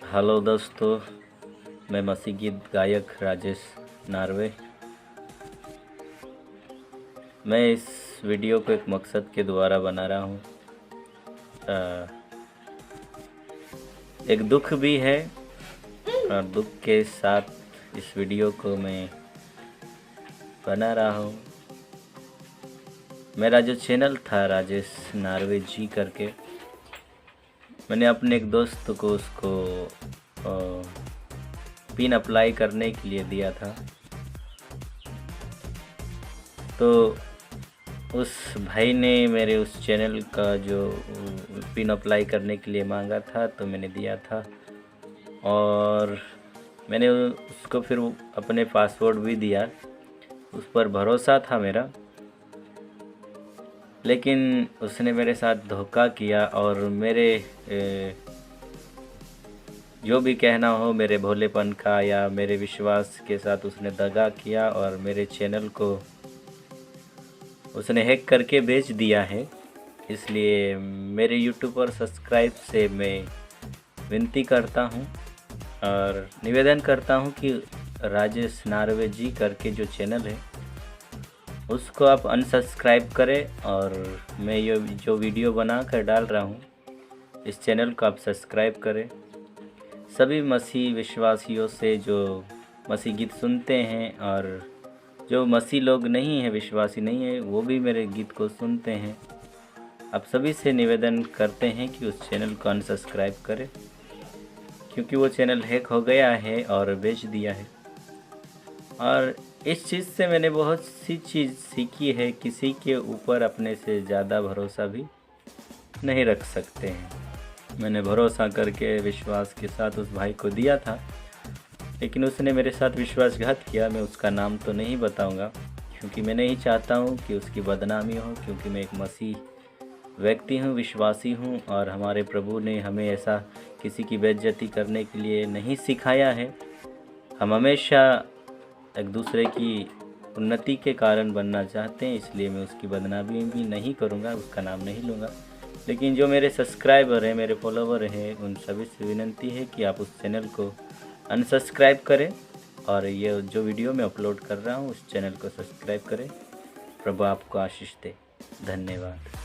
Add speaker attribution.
Speaker 1: Hello दोस्तों, मैं मसीह गीत गायक राजेश नार्वे। मैं इस वीडियो को एक मकसद के द्वारा बना रहा हूँ। एक दुख भी है और दुख के साथ इस वीडियो को मैं बना रहा हूँ। मेरा जो चैनल था राजेश नार्वे जी करके, मैंने अपने एक दोस्त को उसको पिन अप्लाई करने के लिए दिया था। तो उस भाई ने मेरे उस चैनल का जो पिन अप्लाई करने के लिए मांगा था, तो मैंने दिया था और मैंने उसको फिर अपने पासवर्ड भी दिया। उस पर भरोसा था मेरा, लेकिन उसने मेरे साथ धोखा किया और मेरे जो भी कहना हो मेरे भोलेपन का या मेरे विश्वास के साथ उसने दगा किया और मेरे चैनल को उसने हैक करके बेच दिया है। इसलिए मेरे यूट्यूब पर सब्सक्राइब से मैं विनती करता हूं और निवेदन करता हूं कि राजेश नार्वे जी करके जो चैनल है उसको आप अनसब्सक्राइब करें और मैं ये जो वीडियो बना कर डाल रहा हूं इस चैनल को आप सब्सक्राइब करें। सभी मसीह विश्वासियों से जो मसीह गीत सुनते हैं और जो मसीह लोग नहीं हैं, विश्वासी नहीं है, वो भी मेरे गीत को सुनते हैं, आप सभी से निवेदन करते हैं कि उस चैनल को अनसब्सक्राइब करें, क्योंकि वो चैनल हैक हो गया है और बेच दिया है। और इस चीज़ से मैंने बहुत सी चीज़ सीखी है। किसी के ऊपर अपने से ज़्यादा भरोसा भी नहीं रख सकते हैं। मैंने भरोसा करके विश्वास के साथ उस भाई को दिया था, लेकिन उसने मेरे साथ विश्वासघात किया। मैं उसका नाम तो नहीं बताऊंगा, क्योंकि मैं नहीं चाहता हूं कि उसकी बदनामी हो, क्योंकि मैं एक मसीह व्यक्ति हूं, विश्वासी हूं और हमारे प्रभु ने हमें ऐसा किसी की बेइज्जती करने के लिए नहीं सिखाया है। हम हमेशा एक दूसरे की उन्नति के कारण बनना चाहते हैं, इसलिए मैं उसकी बदनामी भी नहीं करूंगा, उसका नाम नहीं लूँगा। लेकिन जो मेरे सब्सक्राइबर हैं, मेरे फॉलोवर हैं, उन सभी से विनती है कि आप उस चैनल को अनसब्सक्राइब करें और ये जो वीडियो मैं अपलोड कर रहा हूँ उस चैनल को सब्सक्राइब करें। प्रभु आपको आशीष दे। धन्यवाद।